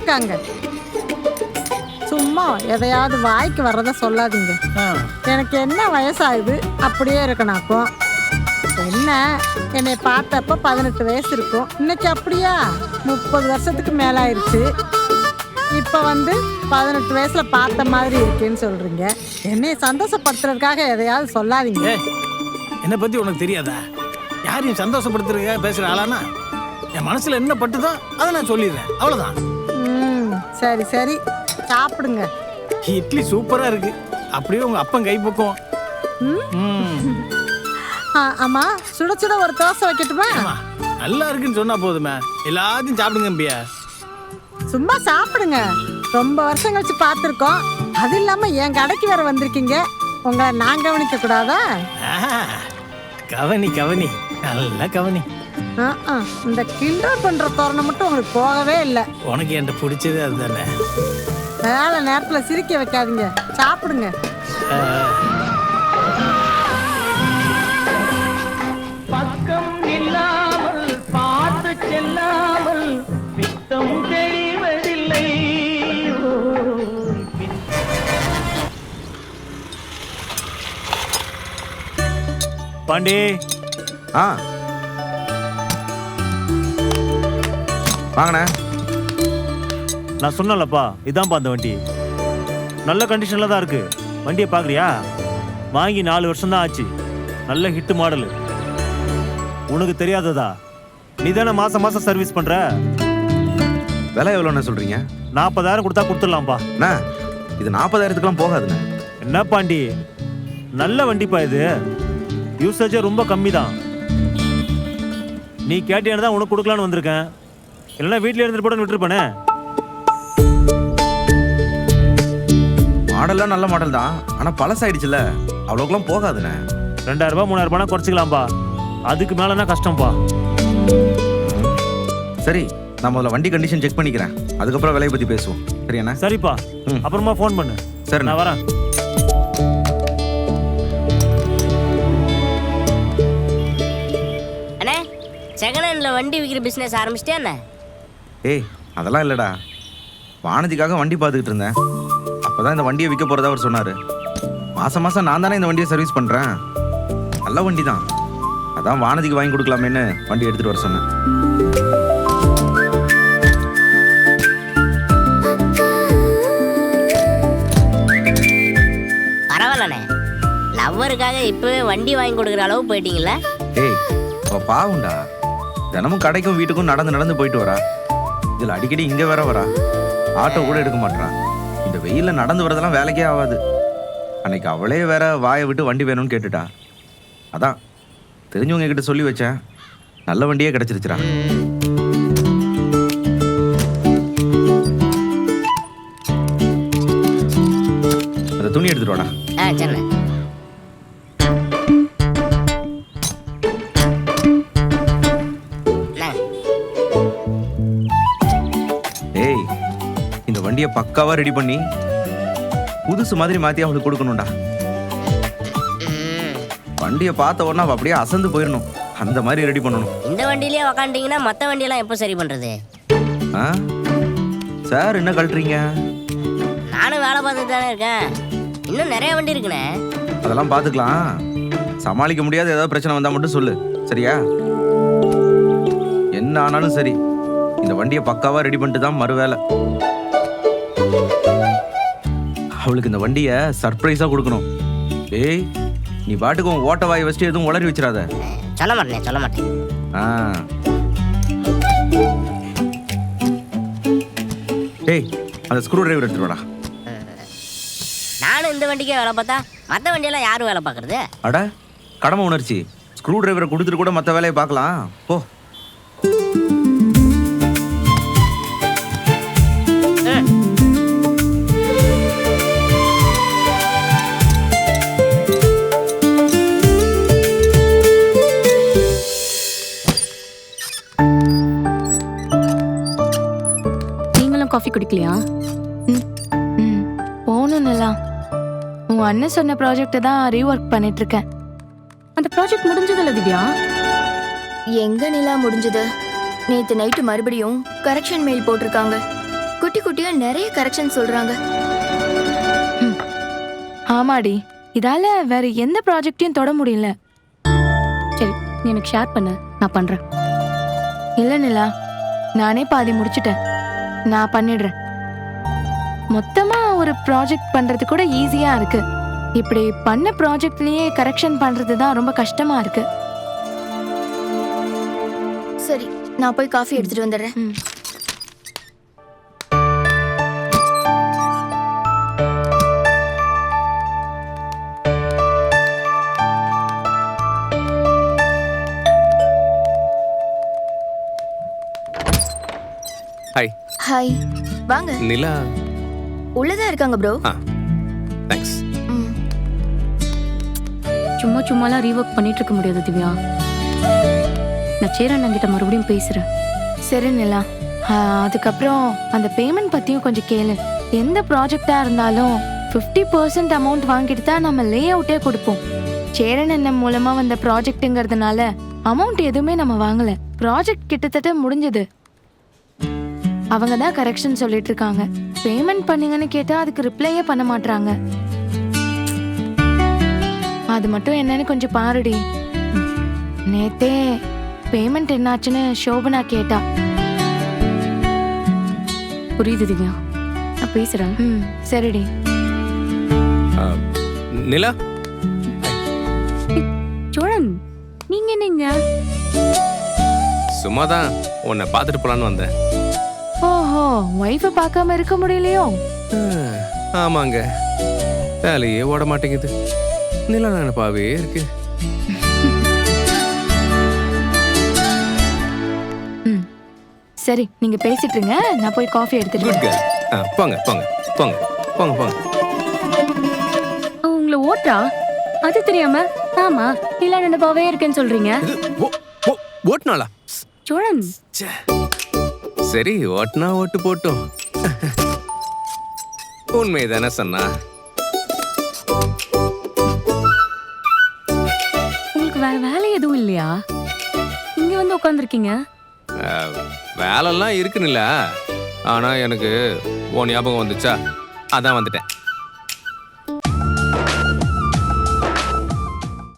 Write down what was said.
இருக்காங்க. சும்மா எதையாவது வாய்க்கு வர்றத சொல்லாதீங்க. எனக்கு என்ன வயசாகுது அப்படியே இருக்கணாக்கும். என்ன என்னை பார்த்தப்ப 18 வயசு இருக்கும். இன்னைக்கு அப்படியா 30 வருஷத்துக்கு மேல ஆயிடுச்சு. இப்ப 18 வயசுல பார்த்த மாதிரி இருக்குன்னு சொல்றீங்க. என்னை சந்தோஷப்படுத்துறதுக்காக எதையாவது சொல்லாதீங்க. என்னை பத்தி உனக்கு தெரியாதா? யாரையும் சந்தோஷப்படுத்துறதுக்காக பேசுற ஆளானா என் மனசுல என்ன பட்டுதோ அதை நான் சொல்லிடுறேன், அவ்வளவுதான். சரி சரி, சாப்பிடுங்க. இட்லி சூப்பரா இருக்கு. அப்படியே உங்க அப்பன் கைப்பக்கம். ஆமா, சுட சுட ஒரு தோசை வைக்கட்டுமா? நல்லா இருக்குன்னு சொன்னா போதுமே, எல்லாத்தையும் சாப்பிடுங்க அம்பியா. சும்மா சாப்பிடுங்க. ரொம்ப வருஷம் கழிச்சு பார்த்துருக்கோம். அது இல்லாம என் கடைக்கு வேற வந்திருக்கீங்க. உங்களை நான் கவனிக்க கூடாதா? கவனி கவனி, நல்ல கவனி. இந்த கிண்டல் பண்ற தோரணை மட்டும் உங்களுக்கு போகவே இல்லை. உனக்கு என்கிட்ட பிடிச்சது அதுதானே. வேலை நேரத்துல சிரிக்க வைக்காதீங்க, சாப்பிடுங்க. பக்கம் இல்லாமல் பார்த்து செல்லாமல் பித்தம் தெளிவதில்லை. பாண்டி. வாங்கண்ணே. நான் சொன்னலப்பா, இதான்ப்பா அந்த வண்டி. நல்ல கண்டிஷன்ல தான் இருக்கு. வண்டியை பார்க்குறியா? வாங்கி 4 வருஷம் தான் ஆச்சு. நல்ல ஹிட் மாடலு. உனக்கு தெரியாததா? நீ தானே மாசம் மாசம் சர்வீஸ் பண்ற. விலை எவ்வளோண்ணே சொல்றீங்க? 40,000 கொடுத்தா கொடுத்துடலாம்ப்பா. அண்ணா, இது 40,000க்குலாம் போகாதுண்ணே. என்ன பாண்டி, நல்ல வண்டிப்பா இது. யூசேஜே ரொம்ப கம்மி தான். நீ கேட்டியானு தான் உனக்கு கொடுக்கலான்னு வந்திருக்கேன். இல்லைன்னா வீட்டில் இருந்துட்டு போட விட்டுருப்பானே. மாடல்லாம் நல்ல மாடல் தான், ஆனால் பழசாயிடுச்சுல, அவ்வளோக்கெல்லாம் போகாதுண்ணே. 2000 3000 குறைச்சிக்கலாம்பா. அதுக்கு மேலனா கஷ்டம்பா. சரி, நான் முதல்ல வண்டி கண்டிஷன் செக் பண்ணிக்கிறேன், அதுக்கப்புறம் விலையை பற்றி பேசுவோம். சரியாண்ணா? சரிப்பா, அப்புறமா ஃபோன் பண்ணு. சரி, நான் வரேன். அண்ணே, செகண்ட் ஹேண்ட்ல வண்டி விற்கிற பிஸ்னஸ் ஆரம்பிச்சிட்டியா அண்ணே? ஏய், அதெல்லாம் இல்லைடா. வானதிக்காக வண்டி பார்த்துக்கிட்டு இருந்தேன். அப்போதான் இந்த வண்டியை விற்க போகிறதா அவர் சொன்னார். மாதம் மாதம் நான் தானே இந்த வண்டியை சர்வீஸ் பண்ணுறேன். நல்ல வண்டி தான், அதான் வானதிக்கு வாங்கி கொடுக்கலாமேன்னு வண்டி எடுத்துகிட்டு வர சொன்னேன். பரவாயில்லண்ணே, லவ்வருக்காக இப்போவே வண்டி வாங்கி கொடுக்குற அளவு போயிட்டீங்களா? ஏய், அவள் பாவுண்டா. தினமும் கடைக்கும் வீட்டுக்கும் நடந்து நடந்து போயிட்டு வரா. இதில் அடிக்கடி இங்கே வேற வரா. ஆட்டோ கூட எடுக்க மாட்டான். இந்த வெயிலில் நடந்து வரதெல்லாம் வேலைக்கே ஆகாது. அன்னைக்கு அவளே வேற வாயை விட்டு வண்டி வேணும்னு கேட்டுட்டா. அதான் தெரிஞ்சவங்க கிட்ட சொல்லி வச்சேன். நல்ல வண்டியே கிடைச்சிருச்சுடா. அந்த துணி எடுத்துட்டு வாடா. சரி. ஏய், இந்த வண்டியை பக்காவா ரெடி பண்ணி புதுசு மாதிரி மாத்தி அவளுக்கு கொடுக்கணும்டா. வண்டியை பார்த்த உடனே அவ அப்படியே அசந்து போயிடணும். அந்த மாதிரி ரெடி பண்ணணும். இந்த வண்டியிலே உக்காண்டிங்கன்னா மற்ற வண்டியெல்லாம் எப்போ சரி பண்றது? சார், என்ன கழட்டுறீங்க? நானும் வேலை பார்த்துட்டு தானே இருக்கேன். இன்னும் நிறைய வண்டி இருக்குண்ணே. அதெல்லாம் பார்த்துக்கலாம். சமாளிக்க முடியாத ஏதாவது பிரச்சனை வந்தா மட்டும் சொல்லு, சரியா? என்ன ஆனாலும் சரி, இந்த வண்டியை பக்காவா ரெடி பண்ணிட்டு தான் மறு வேலை. அவளுக்கு இந்த வண்டியை சர்ப்ரைஸா கொடுக்கணும். ஏய், நீ பாட்டுக்கு உன் ஓட்ட வாயை வச்சுட்டு எதுவும் உளறி வச்சிடாத. சொல்ல மாட்டேன், சொல்ல மாட்டேன். ஏய், அந்த ஸ்க்ரூ டிரைவர் எடுத்துட்டு வாடா. நானும் இந்த வண்டிக்கே வேலை பார்த்தா மற்ற வண்டியெல்லாம் யாரும் வேலை பார்க்கறது? அட, கடமை உணர்ச்சி. ஸ்க்ரூ டிரைவரை கொடுத்துட்டு கூட மற்ற வேலையை பார்க்கலாம் போ. நீங்களும் காஃபி குடிக்கலையா? போகணும்லாம். உன் அண்ணன் சொன்ன ப்ராஜெக்ட் தான் ரீஒர்க் பண்ணிட்டு இருக்கேன். அந்த ப்ராஜெக்ட் முடிஞ்சதில்ல திவ்யா? எங்க நிலா முடிஞ்சது? நேத்து நைட்டு மறுபடியும் கரெக்ஷன் மெயில் போட்டிருக்காங்க. குட்டி குட்டியா நிறைய கரெக்ஷன் சொல்றாங்க. ஆமாடி, இதால வேற எந்த ப்ராஜெக்டையும் தொட முடியல. சரி, நீ எனக்கு ஷேர் பண்ணு, நான் பண்றேன். இல்ல நிலா, நானே பாதி முடிச்சிட்டேன், நான் பண்ணிடுறேன். மொத்தமா ஒரு ப்ராஜெக்ட் பண்றது கூட ஈஸியா இருக்கு. இப்படி பண்ண ப்ராஜெக்ட்லயே கரெக்ஷன் பண்றது தான் ரொம்ப கஷ்டமா இருக்கு. சரி, நான் போய் காஃபி எடுத்துட்டு வந்துடுறேன். ஹாய். ஹாய், வாங்க. நிலா உள்ளதான் இருக்காங்க ப்ரோ. தேங்க்ஸ். சும்மா சும்மாலாம் ரீவொர்க் பண்ணிட்டு இருக்க முடியாது திவ்யா. நான் சேரன் கிட்ட மறுபடியும் பேசுறேன். சரி நிலா, அதுக்கப்புறம் அந்த பேமெண்ட் பத்தியும் கொஞ்சம் கேளு. எந்த ப்ராஜெக்டா இருந்தாலும் 50% அமௌண்ட் வாங்கிட்டு தான் நம்ம லே அவுட்டே கொடுப்போம். சேரன் அண்ணன் மூலமா வந்த ப்ராஜெக்ட்டுங்கிறதுனால அமௌண்ட் எதுவுமே நம்ம வாங்கல. ப்ராஜெக்ட் கிட்டத்தட்ட முடிஞ்சது. அவங்க தான் கரெக்ஷன் சொல்லிட்டு இருக்காங்க. பேமெண்ட் பண்ணுங்கன்னு கேட்டா அதுக்கு ரிப்ளையே பண்ண மாட்டாங்க. அது மட்டும் என்னன்னு கொஞ்சம் பாருடி. நேத்தே பேமெண்ட் என்னாச்சுன்னு சோபனா கேட்டா. புரியுது திவ்யா, நான் பேசுறேன். சரிடி. நிலா, சோழன், நீங்க என்னங்க? சும்மாதான் உன்னை பார்த்துட்டு போலான்னு வந்தேன். ஓஹோ, வைஃபை பார்க்காம இருக்க முடியலையோ? ஆமாங்க, வேலையே ஓட மாட்டேங்குது. நிலா நினைப்பாவே இருக்கு. சரி, நீங்க பேசிட்டு இருங்க, நான் போய் காஃபி எடுத்துட்டு குட் கேர்ள். போங்க போங்க போங்க போங்க போங்க. உங்களை ஓட்டா அது தெரியாம? ஆமா, இல்ல நினைப்பாவே இருக்கேன்னு சொல்றீங்க. ஓட்டுனாளா? சோழன், சரி, ஓட்டுனா ஓட்டு போட்டும். உண்மைதானே சொன்னா? உங்களுக்கு வேற வேலை எதுவும் இல்லையா? இங்க வந்து உட்காந்துருக்கீங்க. வேலைலாம் இருக்குன்னு, ஆனா எனக்கு உன் ஞாபகம் வந்துச்சா, அதான் வந்துட்டேன்.